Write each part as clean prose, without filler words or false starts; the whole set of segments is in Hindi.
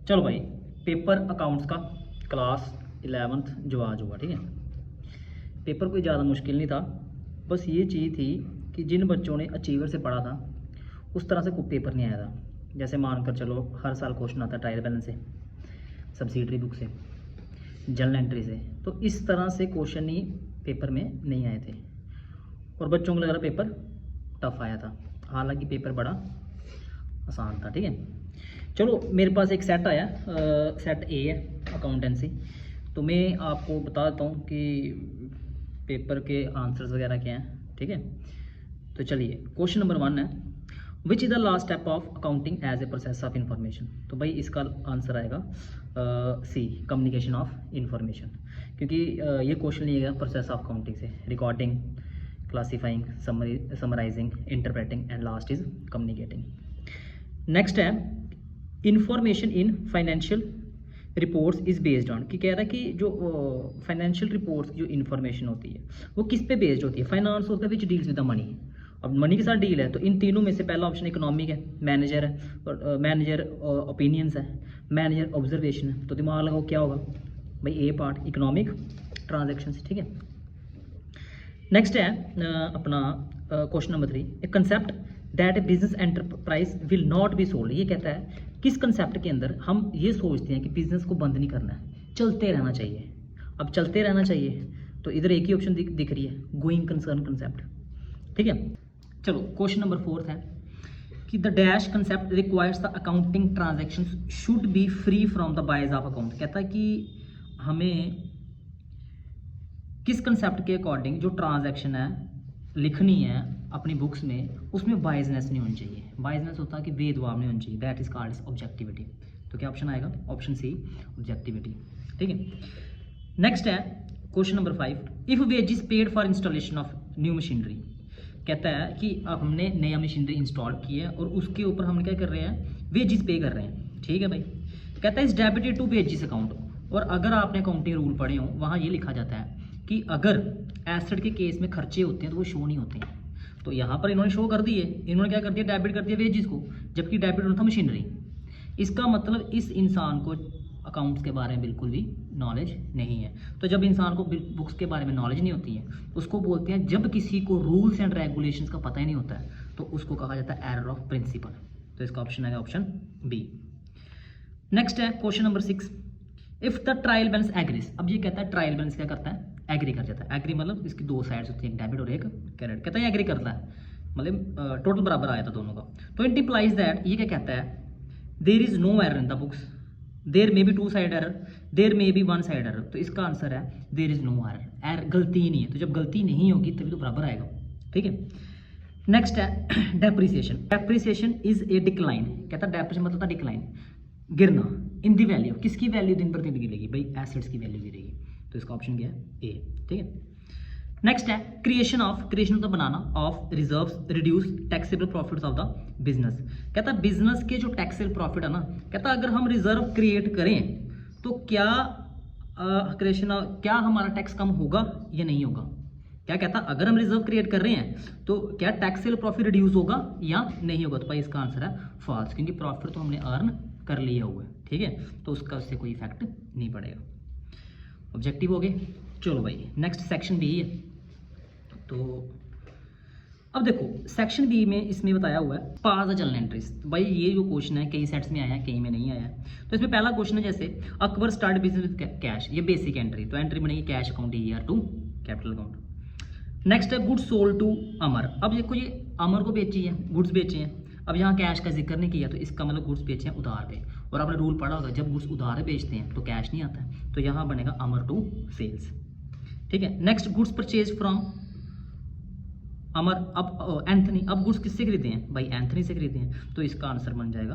चलो भाई, पेपर अकाउंट्स का क्लास 11th जो आज हुआ, ठीक है। पेपर कोई ज़्यादा मुश्किल नहीं था, बस ये चीज़ थी कि जिन बच्चों ने अचीवर से पढ़ा था उस तरह से कोई पेपर नहीं आया था। जैसे मानकर चलो हर साल क्वेश्चन आता ट्रायल बैलेंस से, सब्सिडरी बुक से, जर्नल एंट्री से, तो इस तरह से क्वेश्चन ही पेपर में नहीं आए थे और बच्चों को लग रहा पेपर टफ आया था, हालांकि पेपर बड़ा आसान था, ठीक है। चलो मेरे पास एक सेट आया, सेट ए है अकाउंटेंसी, तो मैं आपको बता देता हूँ कि पेपर के आंसर्स वगैरह क्या हैं, ठीक है। तो चलिए, क्वेश्चन नंबर 1 है, which is the last step of accounting as a process of information. तो भाई इसका आंसर आएगा सी, कम्युनिकेशन ऑफ इंफॉर्मेशन, क्योंकि ये क्वेश्चन लिया गया प्रोसेस ऑफ अकाउंटिंग से, recording, classifying, summarising, interpreting and last is communicating. Next है, information in financial reports is based on, कि कह रहा है कि जो फाइनेंशियल रिपोर्ट्स जो इन्फॉर्मेशन होती है वो किस पे बेस्ड होती है। फाइनेंस होता है which deals with the money, अब मनी के साथ डील है, तो इन तीनों में से पहला ऑप्शन इकोनॉमिक है, मैनेजर है, और मैनेजर ओपिनियंस है, मैनेजर ऑब्जर्वेशन है। तो दिमाग लगाओ क्या होगा भाई, ए पार्ट इकोनॉमिक ट्रांजेक्शन्स, ठीक है। नेक्स्ट है अपना question number 3, A concept that A business enterprise will not be sold. ये कहता है किस कंसेप्ट के अंदर हम ये सोचते हैं कि बिजनेस को बंद नहीं करना है, चलते रहना चाहिए। अब चलते रहना चाहिए तो इधर एक ही ऑप्शन दिख रही है, गोइंग कंसर्न कंसेप्ट, ठीक है। चलो क्वेश्चन नंबर 4 है कि the dash concept requires the accounting transactions should be free from the bias of account. कहता है कि हमें किस कंसेप्ट के अकॉर्डिंग जो ट्रांजैक्शन है लिखनी है अपनी बुक्स में, उसमें बायसनेस नहीं होनी चाहिए। बायसनेस होता है कि भेदभाव नहीं होनी चाहिए, दैट इज कॉल्ड ऑब्जेक्टिविटी। तो क्या ऑप्शन आएगा, ऑप्शन सी, ऑब्जेक्टिविटी, ठीक है। नेक्स्ट है question number 5, if wages paid for installation of new machinery. कहता है कि अब हमने नया मशीनरी इंस्टॉल की है और उसके ऊपर हम क्या कर रहे हैं, वेजेस पे कर रहे हैं, ठीक है भाई। कहता है is debited to wages account, और अगर आपने अकाउंटिंग रूल पढ़े हो वहाँ ये लिखा जाता है कि अगर एसेट के केस में खर्चे होते हैं तो वो शो नहीं होते हैं। तो यहाँ पर इन्होंने शो कर दिए, इन्होंने क्या कर दिया, डेबिट कर दिया वेजेस को, जबकि डेबिट होना था मशीनरी। इसका मतलब इस इंसान को अकाउंट्स के बारे में बिल्कुल भी नॉलेज नहीं है। तो जब इंसान को बुक्स के बारे में नॉलेज नहीं होती है, उसको बोलते हैं, जब किसी को रूल्स एंड रेगुलेशंस का पता ही नहीं होता है तो उसको कहा जाता है एरर ऑफ प्रिंसिपल। तो इसका ऑप्शन आएगा ऑप्शन बी। नेक्स्ट है question number 6, if the trial balance agrees. अब ये कहता है ट्रायल बैलेंस क्या करता है, एग्री कर जाता है। एग्री मतलब इसकी दो साइड्स होती हैं, एक डेबिट और एक क्रेडिट। कहता है एग्री करता है, मतलब टोटल बराबर आया था दोनों का। तो इट इंप्लाइज दैट, ये क्या कहता है, there is no error in the books, there may be 2 side error, there may be 1 side error. तो इसका आंसर है there is no error, error गलती ही नहीं है। तो जब गलती नहीं होगी तभी तो बराबर आएगा, ठीक है। नेक्स्ट है depreciation. Depreciation is a decline. कहता है डेप्रिसिएशन मतलब था डिक्लाइन, गिरना, इन दी वैल्यू, किसकी वैल्यू दिन पर दिन गिरेगी भाई, एसेट्स की वैल्यू गिरेगी। तो इसका ऑप्शन क्या है, ए, ठीक है। नेक्स्ट है क्रिएशन ऑफ, क्रिएशन मतलब बनाना, of reserves reduce taxable profits of the business. कहता है बिजनेस के जो टैक्सेबल प्रॉफिट है ना, कहता है अगर हम रिजर्व क्रिएट करें तो क्या क्रिएशन क्या हमारा टैक्स कम होगा या नहीं होगा। क्या कहता है, अगर हम रिजर्व क्रिएट कर रहे हैं तो क्या टैक्सेबल प्रॉफिट रिड्यूस होगा या नहीं होगा। तो भाई इसका आंसर है फॉल्स, क्योंकि प्रॉफिट तो हमने अर्न कर लिया हुआ है, ठीक है, तो उसका उससे कोई इफेक्ट नहीं पड़ेगा। ऑब्जेक्टिव हो गए। चलो भाई नेक्स्ट सेक्शन बी है। तो अब देखो सेक्शन बी में इसमें बताया हुआ है पास द जर्नल एंट्रीज। भाई ये जो क्वेश्चन है कई सेट्स में आया है, कई में नहीं आया है। तो इसमें पहला क्वेश्चन है जैसे Akbar start business with cash, ये बेसिक एंट्री, तो एंट्री बनेगी cash account year to capital account. Next है गुड्स सोल्ड टू अमर। अब देखो ये अमर को बेची है, गुड्स बेचे हैं, अब यहाँ कैश का जिक्र नहीं किया, तो इसका मतलब गुड्स बेचे हैं उधार पे। और आपने रूल पढ़ा होगा जब गुड्स उधार बेचते हैं तो कैश नहीं आता है, तो यहाँ बनेगा अमर टू सेल्स, ठीक है। नेक्स्ट गुड्स परचेज फ्रॉम अमर, अब एंथनी, अब गुड्स किससे खरीदे हैं भाई, एंथनी से खरीदे हैं, तो इसका आंसर बन जाएगा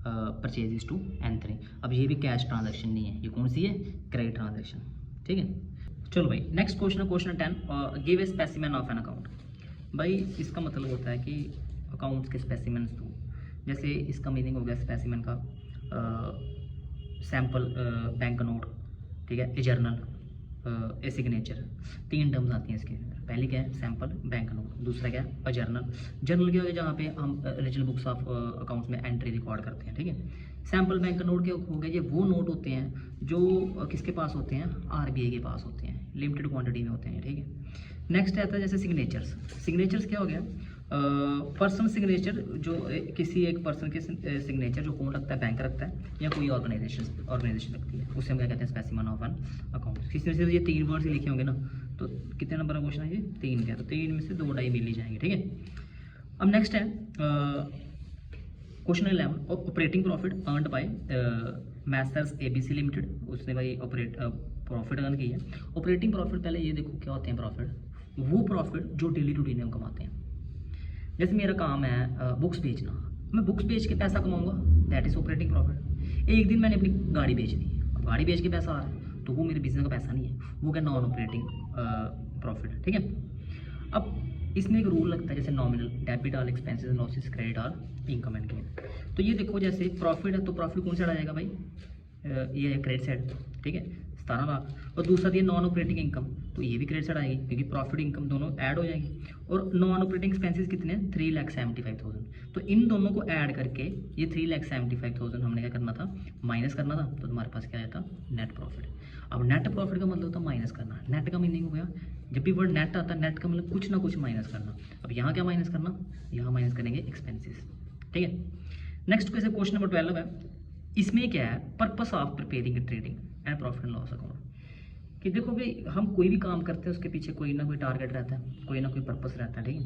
परचेज टू एंथनी। अब ये भी कैश ट्रांजैक्शन नहीं है, ये कौन सी है, क्रेडिट ट्रांजैक्शन, ठीक है। चलो भाई नेक्स्ट क्वेश्चन है question 10, give a specimen of an account. भाई इसका मतलब होता है कि अकाउंट्स के स्पेसिमेंस दो। जैसे इसका मीनिंग हो गया स्पेसिमेन का सैम्पल बैंक नोट, ठीक है, ए जर्नल, ए सिग्नेचर, 3 टर्म्स आती हैं इसके। पहली क्या है, सैम्पल बैंक नोट, दूसरा क्या है जर्नल। जर्नल क्या हो गया, जहाँ पे हम ओरिजिनल बुक्स ऑफ अकाउंट्स में एंट्री रिकॉर्ड करते हैं, ठीक है। सैम्पल बैंक नोट के हो गए, ये वो नोट होते हैं जो किसके पास होते हैं, आरबीआई के पास होते हैं, लिमिटेड क्वांटिटी में होते हैं, ठीक है। नेक्स्ट आता है जैसे सिग्नेचर्स। सिग्नेचर्स क्या हो गया, पर्सन सिग्नेचर, जो किसी एक पर्सन के सिग्नेचर जो कौन रखता है, बैंक रखता है या कोई ऑर्गेनाइजेशन रखती है, उससे हम क्या कहते हैं, स्पेसिमन ऑफ एन अकाउंट। किसी में से ये 3 वर्ड्स लिखे होंगे ना, तो कितने नंबर का क्वेश्चन है ये, 3 का, तो 3 में से 2 2.5 मिल ही जाएंगे, ठीक है। अब नेक्स्ट है question 11, operating profit earned bye Messrs ABC limited. उसने भाई प्रॉफिट अर्न की है। ऑपरेटिंग प्रॉफिट, पहले ये देखो क्या होते हैं प्रॉफिट, वो प्रॉफिट जो डेली रूटीन में हम कमाते हैं। जैसे मेरा काम है बुक्स बेचना, मैं बुक्स बेच के पैसा कमाऊंगा, दैट इज ऑपरेटिंग प्रॉफिट। एक दिन मैंने अपनी गाड़ी बेच दी, अब गाड़ी बेच के पैसा आ रहा है, तो वो मेरे बिजनेस का पैसा नहीं है, वो क्या नॉन ऑपरेटिंग प्रॉफिट, ठीक है। अब इसमें एक रूल लगता है, जैसे nominal, debit all expenses and losses, credit all income and gain. तो ये देखो जैसे प्रॉफिट है, तो प्रॉफिट कौन सा आ जाएगा भाई, ये है क्रेडिट साइड, ठीक है, 17 लाख। और दूसरा दिया नॉन ऑपरेटिंग इनकम, तो ये भी क्रेडिट साइड आएगी, क्योंकि प्रॉफिट इनकम दोनों ऐड हो जाएंगी। और नॉन ऑपरेटिंग एक्सपेंसेस कितने हैं, 3,75,000। तो इन दोनों को ऐड करके ये 3,75,000 हमने क्या करना था, माइनस करना था, तो तुम्हारे पास क्या आया था, नेट प्रॉफिट। अब नेट प्रॉफिट का मतलब होता है माइनस करना। नेट का मीनिंग हो गया, जब भी वर्ड नेट आता है, नेट का मतलब कुछ ना कुछ माइनस करना। अब यहाँ क्या माइनस करना, यहाँ माइनस करेंगे एक्सपेंसेस, ठीक है। नेक्स्ट क्वेश्चन नंबर 12 है, इसमें क्या है, purpose of preparing trading and profit and loss account. कि देखो भाई हम कोई भी काम करते हैं, उसके पीछे कोई ना कोई टारगेट रहता है, कोई ना कोई पर्पस रहता है, ठीक है।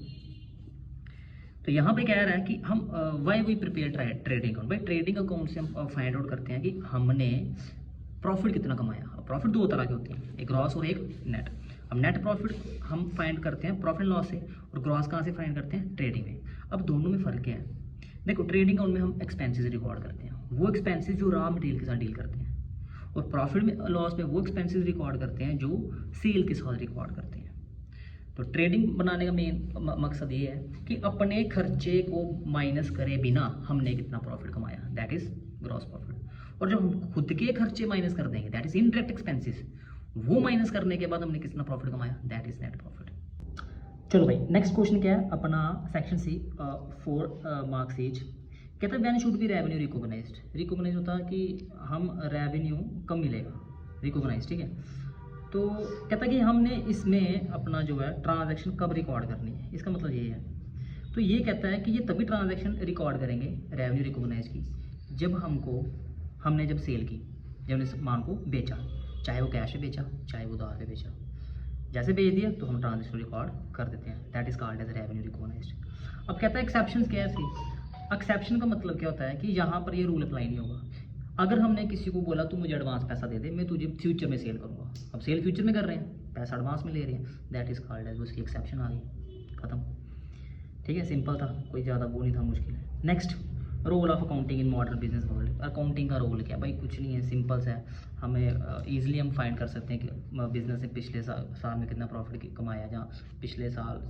तो यहाँ पे कह रहा है कि हम why we prepare trading account. भाई ट्रेडिंग अकाउंट से हम फाइंड आउट करते हैं कि हमने प्रॉफिट कितना कमाया। प्रॉफिट 2 तरह के होते हैं, एक ग्रॉस और एक नेट। अब नेट प्रॉफिट हम फाइंड करते हैं प्रॉफिट लॉस से, और ग्रॉस कहाँ से फाइंड करते हैं, ट्रेडिंग में। अब दोनों में फ़र्क क्या है, देखो ट्रेडिंग अकाउंट में हम एक्सपेंसेस रिकॉर्ड करते हैं, वो एक्सपेंसेस जो रॉ मटेरियल के साथ डील करते हैं, और प्रॉफिट में लॉस में वो एक्सपेंसेस रिकॉर्ड करते हैं जो सेल के साथ रिकॉर्ड करते हैं। तो ट्रेडिंग बनाने का मेन मकसद ये है कि अपने खर्चे को माइनस करे बिना हमने कितना प्रॉफिट कमाया, दैट इज ग्रॉस प्रॉफिट। और जब हम खुद के खर्चे माइनस कर देंगे, दैट इज इनडायरेक्ट एक्सपेंसेस, वो माइनस करने के बाद हमने कितना प्रॉफिट कमाया, दैट इज नेट प्रॉफिट। चलो भाई नेक्स्ट क्वेश्चन क्या है अपना, सेक्शन सी, 4 मार्क्स ईच। कहता है when should be revenue recognised. Recognise होता है कि हम रेवेन्यू कब मिलेगा, रिकॉग्नाइज, ठीक है। तो कहता है कि हमने इसमें अपना जो है ट्रांजैक्शन कब रिकॉर्ड करनी है, इसका मतलब ये है। तो ये कहता है कि ये तभी ट्रांजैक्शन रिकॉर्ड करेंगे रेवेन्यू रिकॉग्नाइज की, जब हमने जब सेल की, जब हमने सामान को बेचा, चाहे वो कैश पे बेचा, चाहे वो उधार पे बेचा, जैसे बेच दिया तो हम ट्रांजैक्शन रिकॉर्ड कर देते हैं, that is called as revenue recognised. अब कहता है एक्सेप्शन क्या है इसकी। एक्सेप्शन का मतलब क्या होता है कि यहाँ पर ये रूल अप्लाई नहीं होगा। अगर हमने किसी को बोला तू मुझे एडवांस पैसा दे दे, मैं तुझे फ्यूचर में सेल करूँगा, अब सेल फ्यूचर में कर रहे हैं, पैसा एडवांस में ले रहे हैं, दैट इज कॉल्ड एज, उसकी एक्सेप्शन आ गई, खत्म, ठीक है। सिंपल था, कोई ज़्यादा वो नहीं था मुश्किल। Next, role of accounting in modern business world. Accounting का रोल क्या भाई, कुछ नहीं है, सिंपल सा है। हमें ईजिली हम फाइंड कर सकते हैं कि बिजनेस से पिछले साल में कितना प्रॉफिट कमाया, जहाँ पिछले साल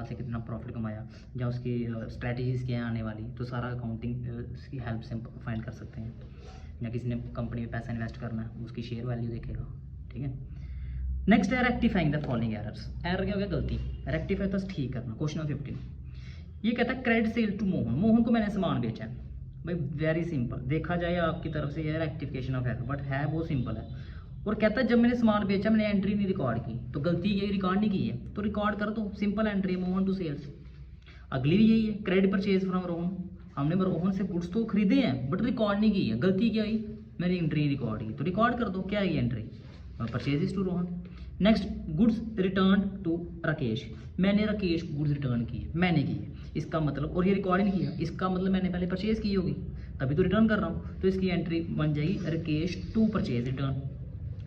से कितना प्रॉफिट कमाया, जहाँ उसकी स्ट्रैटेजीज क्या है आने वाली, तो सारा अकाउंटिंग की हेल्प से हम फाइंड कर सकते हैं। या किसी ने कंपनी में पैसा इन्वेस्ट करना है, उसकी शेयर वैल्यू देखेगा, ठीक है। नेक्स्ट है rectifying the following errors. Error क्या हो गया, गलती, रेक्टिफाई तो ठीक करना। क्वेश्चन नंबर 15, ये कहता है क्रेडिट सेल टू मोहन को मैंने सामान बेचा है। भाई वेरी सिंपल, देखा जाए आपकी तरफ से यह रेक्टिफिकेशन ऑफ एरर, बट है वो सिंपल है। और कहता है जब मैंने सामान बेचा मैंने एंट्री नहीं रिकॉर्ड की, तो गलती ये रिकॉर्ड नहीं की है, तो रिकॉर्ड कर दो, simple entry, Mohan to sales. अगली भी यही है, क्रेडिट परचेज फ्रॉम रोहन, हमने रोहन से गुड्स तो खरीदे हैं बट रिकॉर्ड नहीं की है, गलती क्या हुई, मैंने एंट्री रिकॉर्ड की, तो रिकॉर्ड कर दो, क्या है ये entry, purchase to Rohan. Next, goods return to Rakesh, मैंने राकेश को गुड्स रिटर्न किए, मैंने किए, इसका मतलब, और ये रिकॉर्ड नहीं किया, इसका मतलब मैंने पहले परचेज की होगी तभी तो रिटर्न कर रहा हूँ, तो इसकी एंट्री बन जाएगी Rakesh to purchase return,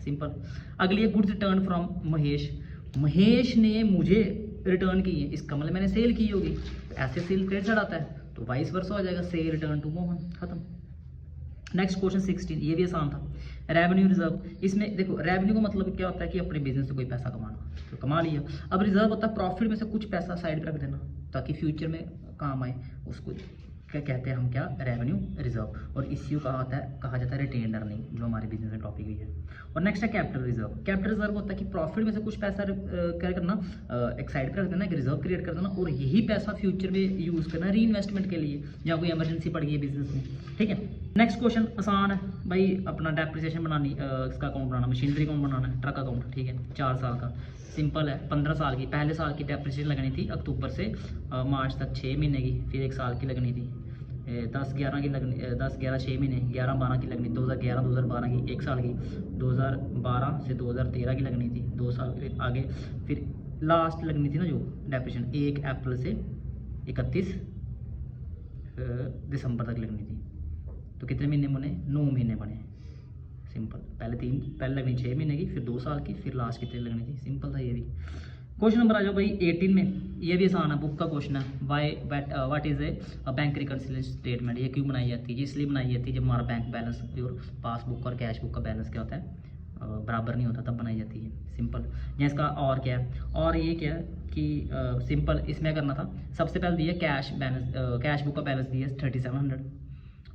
simple. अगली है goods return from Mahesh, Mahesh ने मुझे रिटर्न की है, इसका मतलब मैंने सेल की होगी, ऐसे सेल क्रेडिट साइड आता है, तो वाइस वर्सा हो जाएगा, सेल रिटर्न टू मोहन, खत्म। नेक्स्ट क्वेश्चन 16, ये भी आसान था, रेवेन्यू रिजर्व। इसमें देखो रेवेन्यू का मतलब क्या होता है कि अपने बिजनेस से कोई पैसा कमाना, तो कमा लिया। अब रिजर्व होता है प्रॉफिट में से कुछ पैसा साइड पर रख देना ताकि फ्यूचर में काम आए, उसको क्या कहते हैं हम, क्या, रेवेन्यू रिजर्व। और इसी को कहा जाता है रिटेन अर्निंग, जो हमारे बिजनेस में टॉपिक भी है। और नेक्स्ट है कैपिटल रिजर्व। कैपिटल रिजर्व होता है कि प्रॉफिट में से कुछ पैसा क्या करना, एक साइड पर रख देना, एक रिजर्व क्रिएट कर देना, और यही पैसा फ्यूचर में यूज़ करना री इन्वेस्टमेंट के लिए, जहाँ कोई इमरजेंसी पड़ गई है बिजनेस में, ठीक है। नेक्स्ट क्वेश्चन आसान है भाई, अपना डेप्रिसिएशन बनानी, इसका अकाउंट बनाना, मशीनरी अकाउंट बनाना है, ट्रक अकाउंट, ठीक है, 4 साल का, सिंपल है। 15 साल की, पहले साल की डेप्रिसिएशन लगनी थी अक्टूबर से मार्च तक 6 महीने की, फिर 1 साल की लगनी थी, 10-11 की लगनी, 10-11 6 महीने, 11-12 की लगनी, 2011-2012 की 1 साल की, 2012 से 2013 की लगनी थी 2 साल के आगे, फिर लास्ट लगनी थी ना जो डेप्रिसिएशन 1 अप्रैल से 31 दिसंबर तक लगनी थी। तो कितने महीने बने? 9 महीने बने, सिंपल। पहले लगनी 6 महीने की, फिर 2 साल की, फिर लास्ट कितने लगनी थी, सिंपल था ये भी। क्वेश्चन नंबर आ जाओ भाई 18 में, ये भी आसान है, बुक का क्वेश्चन है। What is a bank reconciliation statement, ये क्यों बनाई जाती है? इसलिए बनाई जाती है जब हमारा बैंक बैलेंस और पासबुक और कैश बुक का बैलेंस क्या होता है, बराबर नहीं होता, तब बनाई जाती है, सिंपल। या इसका और क्या है, और ये क्या है कि सिंपल इसमें करना था, सबसे पहले दिया कैश बैलेंस, कैश बुक का बैलेंस दिया 3700,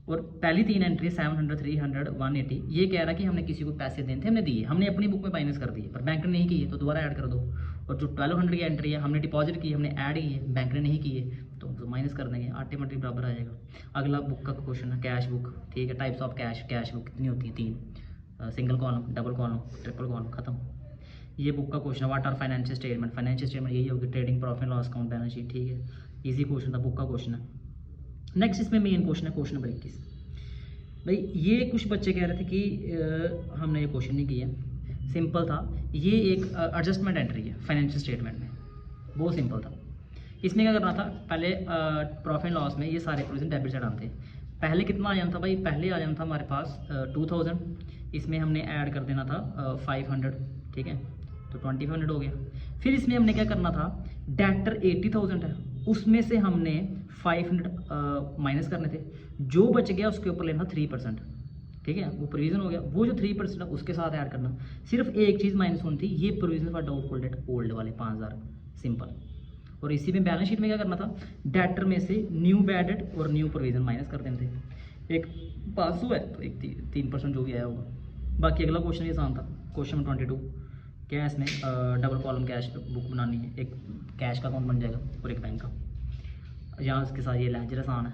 और पहली 3 एंट्री 700, 300, 180, ये कह रहा है कि हमने किसी को पैसे देने थे, हमने दिए, हमने अपनी बुक में माइनस कर दिए, पर बैंक ने नहीं किए, तो दोबारा ऐड कर दो। और जो 1200 की एंट्री है, हमने डिपॉजिट की, हमने ऐड की है, बैंक ने नहीं किए, तो माइनस कर देंगे, ऑटोमेटिक बराबर आ जाएगा। अगला बुक का क्वेश्चन है, कैश बुक, ठीक है, टाइप्स ऑफ कैश बुक कितनी होती है? 3, single column, double column, triple column, खत्म। ये बुक का क्वेश्चन है। व्हाट आर फाइनेंशियल स्टेटमेंट यही होगी, trading profit loss account, balance sheet, ठीक है, इजी क्वेश्चन था, बुक का क्वेश्चन है। नेक्स्ट इसमें मेन क्वेश्चन है, क्वेश्चन नंबर 21 भाई। ये कुछ बच्चे कह रहे थे कि हमने ये क्वेश्चन नहीं किया, सिंपल था, ये एक एडजस्टमेंट एंट्री है फाइनेंशियल स्टेटमेंट में, बहुत सिंपल था। इसमें क्या करना था, पहले प्रॉफिट लॉस में ये सारे प्रोविजन डेबिट साइड आते हैं। पहले कितना आ जाना था भाई, पहले आ जाना था हमारे पास 2000, इसमें हमने ऐड कर देना था 500, ठीक है, तो 2500 हो गया। फिर इसमें हमने क्या करना था, डेटर 80,000 है, उसमें से हमने 500 माइनस करने थे, जो बच गया उसके ऊपर लेना 3%, ठीक है, वो प्रोविजन हो गया। वो जो 3% है उसके साथ ऐड करना, सिर्फ एक चीज़ माइनस होनी थी, ये provision for doubtful debt old वाले 5000, सिंपल। और इसी में बैलेंस शीट में क्या करना था, डेटर में से न्यू बैड डेट और न्यू प्रोविजन माइनस कर देने थे। एक 500 है तो एक 3% जो भी आया होगा। बाकी अगला क्वेश्चन ये आसान था, क्वेश्चन 22, क्या है इसमें, डबल कॉलम कैश बुक बनानी है, एक कैश का अकाउंट बन जाएगा और एक बैंक का। यहाँ उसके साथ ये लेजर आसान है,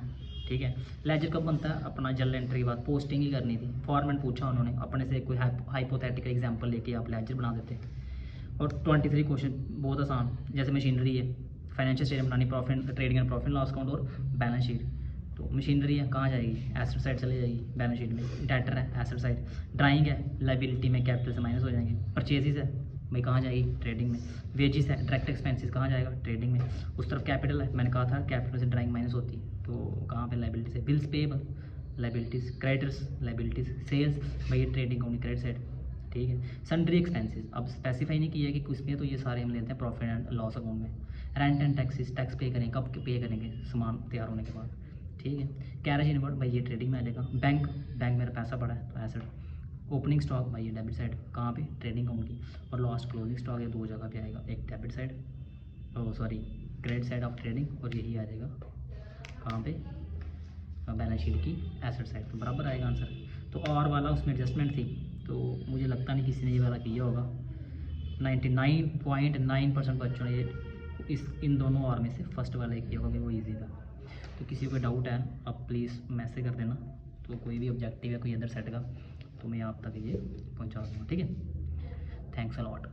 ठीक है। लेजर कब बनता है, अपना जर्नल एंट्री के बाद पोस्टिंग ही करनी थी, फॉर्मेट पूछा उन्होंने, अपने से कोई हाइपोथेटिकल एग्जांपल लेके आप लेजर बना देते। और 23 क्वेश्चन बहुत आसान, जैसे मशीनरी है, फाइनेंशियल स्टेटमेंट बनानी, profit trading and profit loss account और बैलेंस शीट। तो मशीनरी है कहाँ जाएगी, एसेट साइड चले जाएगी बैलेंस शीट में, डेटर है एसेट साइड, ड्राइंग है लाइबिलिटी में कैपिटल से माइनस हो जाएंगे, परचेजेस है भाई कहाँ जाएगी, ट्रेडिंग में, वेजेस है डायरेक्ट एक्सपेंसेस कहाँ जाएगा, ट्रेडिंग में। उस तरफ कैपिटल है, मैंने कहा था कैपिटल से ड्राइंग माइनस होती है, तो कहाँ पे लाइबिलिटी से, bills payable liabilities, creditors liabilities, sales भाई ट्रेडिंग होगी क्रेडिट साइड, ठीक है। सन्ड्री एक्सपेंसेस अब स्पेसिफाई नहीं किया कि कुछ में, तो ये सारे हम लेते हैं प्रॉफिट एंड लॉस अकाउंट में। रेंट एंड टैक्सेस, टैक्स पे करेंगे, कब पे करेंगे, सामान तैयार होने के बाद, ठीक है। कैरेज इनवर्ड भाई ये ट्रेडिंग में आ जाएगा। बैंक मेरा पैसा पड़ा है तो एसेट। ओपनिंग स्टॉक भाई ये डेबिट साइड, कहाँ पे, ट्रेडिंग अकाउंट की। और लास्ट क्लोजिंग स्टॉक ये 2 जगह पे आएगा, एक debit side, sorry credit side of trading, और यही आ जाएगा कहाँ पे, बैलेंस शीट की एसेट साइड, तो बराबर आएगा आंसर। तो और वाला उसमें एडजस्टमेंट थी, तो मुझे लगता नहीं किसी ने ये वाला किया होगा। 99.9% बच्चों ने ये इन दोनों और में से फर्स्ट वाला किया होगा, वो ईजी था। तो किसी को डाउट है आप प्लीज़ मैसेज कर देना, तो कोई भी ऑब्जेक्टिव है कोई अदर सेट का तो मैं आप तक ये पहुंचा दूँगा, ठीक है। Thanks a lot.